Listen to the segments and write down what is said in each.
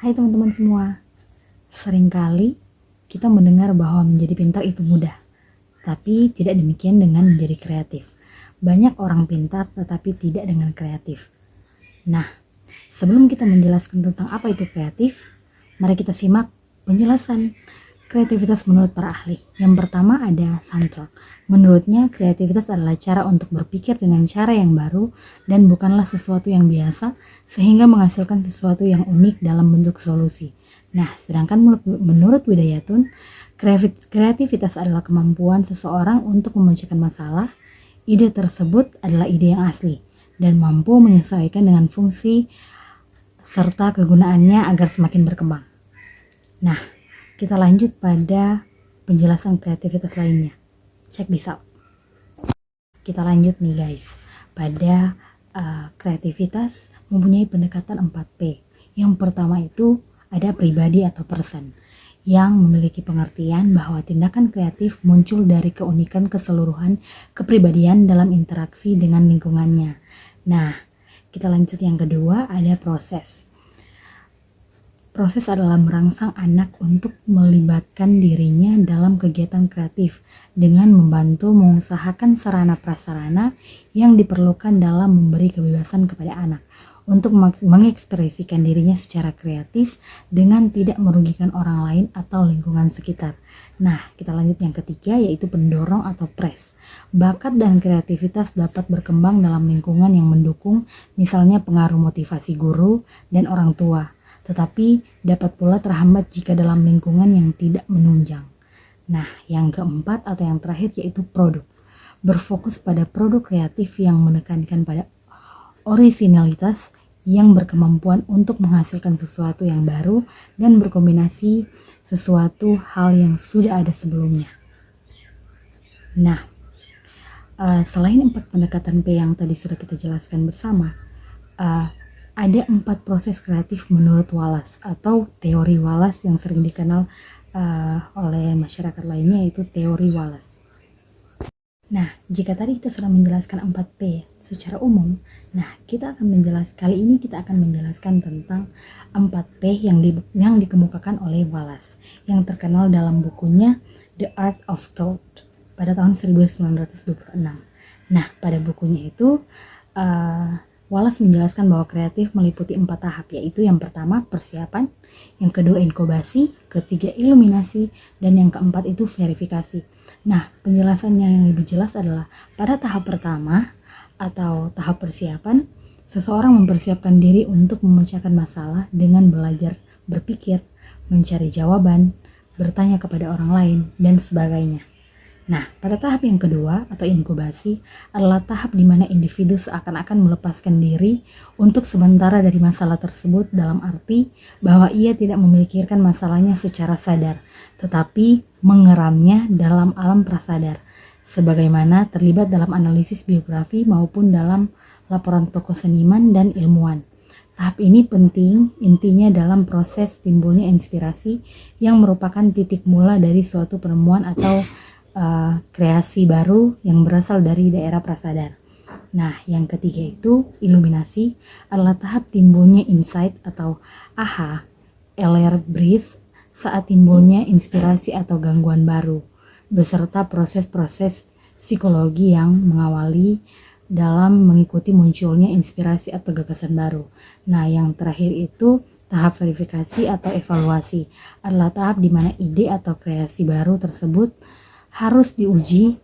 Hai teman-teman semua, seringkali kita mendengar bahwa menjadi pintar itu mudah, tapi tidak demikian dengan menjadi kreatif. Banyak orang pintar tetapi tidak dengan kreatif. Nah, sebelum kita menjelaskan tentang apa itu kreatif, mari kita simak penjelasan kreativitas menurut para ahli. Yang pertama ada Sandrock. Menurutnya, kreativitas adalah cara untuk berpikir dengan cara yang baru dan bukanlah sesuatu yang biasa, sehingga menghasilkan sesuatu yang unik dalam bentuk solusi. Nah, sedangkan menurut Widayatun, kreativitas adalah kemampuan seseorang untuk memecahkan masalah. Ide tersebut adalah ide yang asli dan mampu menyesuaikan dengan fungsi serta kegunaannya agar semakin berkembang. Nah, kita lanjut pada penjelasan kreativitas lainnya. Check this out. Kita lanjut nih guys, pada kreativitas mempunyai pendekatan 4P. Yang pertama itu ada pribadi atau person, yang memiliki pengertian bahwa tindakan kreatif muncul dari keunikan keseluruhan kepribadian dalam interaksi dengan lingkungannya. Nah, kita lanjut yang kedua, ada proses. Proses adalah merangsang anak untuk melibatkan dirinya dalam kegiatan kreatif dengan membantu mengusahakan sarana prasarana yang diperlukan dalam memberi kebebasan kepada anak untuk mengekspresikan dirinya secara kreatif dengan tidak merugikan orang lain atau lingkungan sekitar. Nah, kita lanjut yang ketiga, yaitu pendorong atau press. Bakat dan kreativitas dapat berkembang dalam lingkungan yang mendukung, misalnya pengaruh motivasi guru dan orang tua, tetapi dapat pula terhambat jika dalam lingkungan yang tidak menunjang. Nah, yang keempat atau yang terakhir yaitu produk. Berfokus pada produk kreatif yang menekankan pada orisinalitas, yang berkemampuan untuk menghasilkan sesuatu yang baru dan berkombinasi sesuatu hal yang sudah ada sebelumnya. Nah, selain 4 pendekatan P yang tadi sudah kita jelaskan bersama, ada 4 proses kreatif menurut Wallace atau teori Wallace yang sering dikenal oleh masyarakat lainnya, yaitu teori Wallace. Nah, jika tadi kita sudah menjelaskan 4P secara umum, nah kali ini kita akan menjelaskan tentang 4P yang dikemukakan oleh Wallace, yang terkenal dalam bukunya The Art of Thought pada tahun 1926. Nah, pada bukunya itu Wallace menjelaskan bahwa kreatif meliputi 4 tahap, yaitu yang pertama persiapan, yang kedua inkubasi, ketiga iluminasi, dan yang keempat itu verifikasi. Nah, penjelasannya yang lebih jelas adalah pada tahap pertama atau tahap persiapan, seseorang mempersiapkan diri untuk memecahkan masalah dengan belajar berpikir, mencari jawaban, bertanya kepada orang lain, dan sebagainya. Nah, pada tahap yang kedua atau inkubasi adalah tahap di mana individu seakan-akan melepaskan diri untuk sementara dari masalah tersebut, dalam arti bahwa ia tidak memikirkan masalahnya secara sadar, tetapi mengeramnya dalam alam prasadar, sebagaimana terlibat dalam analisis biografi maupun dalam laporan tokoh seniman dan ilmuwan. Tahap ini penting intinya dalam proses timbulnya inspirasi yang merupakan titik mula dari suatu penemuan atau kreasi baru yang berasal dari daerah prasadar. Nah, yang ketiga itu iluminasi adalah tahap timbulnya insight atau aha, Eller breeze, saat timbulnya inspirasi atau gangguan baru, beserta proses-proses psikologi yang mengawali dalam mengikuti munculnya inspirasi atau gagasan baru. Nah, yang terakhir itu tahap verifikasi atau evaluasi adalah tahap di mana ide atau kreasi baru tersebut harus diuji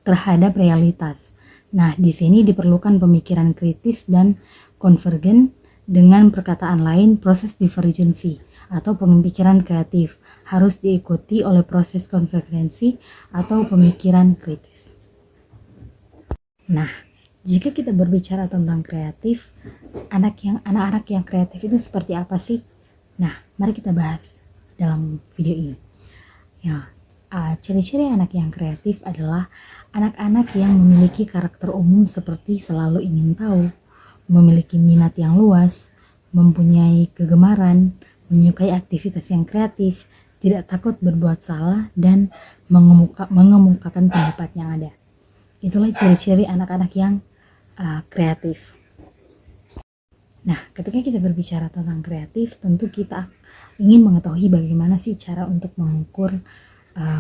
terhadap realitas. Nah, di sini diperlukan pemikiran kritis dan konvergen. Dengan perkataan lain, proses divergensi atau pemikiran kreatif harus diikuti oleh proses konvergensi atau pemikiran kritis. Nah, jika kita berbicara tentang kreatif, anak-anak yang kreatif itu seperti apa sih? Nah, mari kita bahas dalam video ini. Ya, ciri-ciri anak yang kreatif adalah anak-anak yang memiliki karakter umum seperti selalu ingin tahu, memiliki minat yang luas, mempunyai kegemaran, menyukai aktivitas yang kreatif, tidak takut berbuat salah, dan mengemukakan pendapat yang ada. Itulah ciri-ciri anak-anak yang kreatif. Nah, ketika kita berbicara tentang kreatif, tentu kita ingin mengetahui bagaimana sih cara untuk mengukur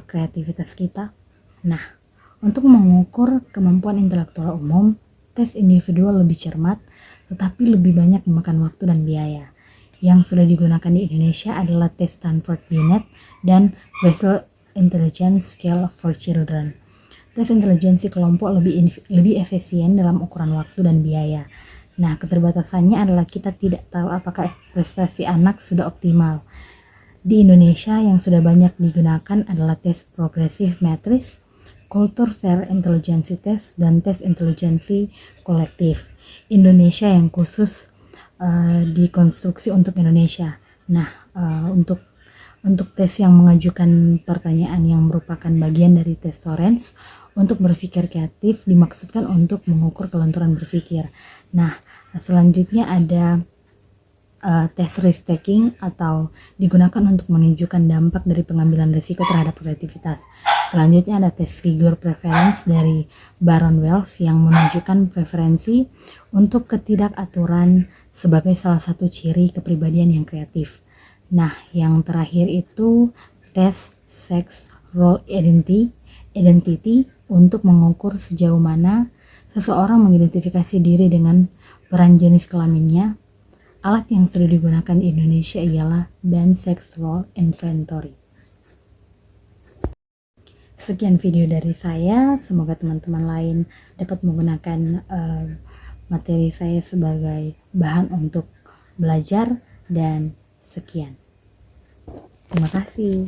kreativitas kita. Nah, untuk mengukur kemampuan intelektual umum, tes individual lebih cermat, tetapi lebih banyak memakan waktu dan biaya. Yang sudah digunakan di Indonesia adalah tes Stanford Binet dan Basel Intelligence Scale for Children. Tes intelijensi kelompok lebih efisien dalam ukuran waktu dan biaya. Nah, keterbatasannya adalah kita tidak tahu apakah prestasi anak sudah optimal. Di Indonesia yang sudah banyak digunakan adalah tes progressive matrix, culture fair intelligence test, dan tes intelijensi kolektif. Indonesia yang khusus dikonstruksi untuk Indonesia. Nah, untuk tes yang mengajukan pertanyaan yang merupakan bagian dari tes Torrance untuk berpikir kreatif dimaksudkan untuk mengukur kelenturan berpikir. Nah, selanjutnya ada tes risk taking atau digunakan untuk menunjukkan dampak dari pengambilan risiko terhadap kreativitas. Selanjutnya ada tes figure preference dari Baron Wells yang menunjukkan preferensi untuk ketidakaturan sebagai salah satu ciri kepribadian yang kreatif. Nah, yang terakhir itu tes sex role identity untuk mengukur sejauh mana seseorang mengidentifikasi diri dengan peran jenis kelaminnya. Alat yang sudah digunakan di Indonesia ialah Band Sex Role Inventory. Sekian video dari saya, semoga teman-teman lain dapat menggunakan materi saya sebagai bahan untuk belajar, dan sekian. Terima kasih.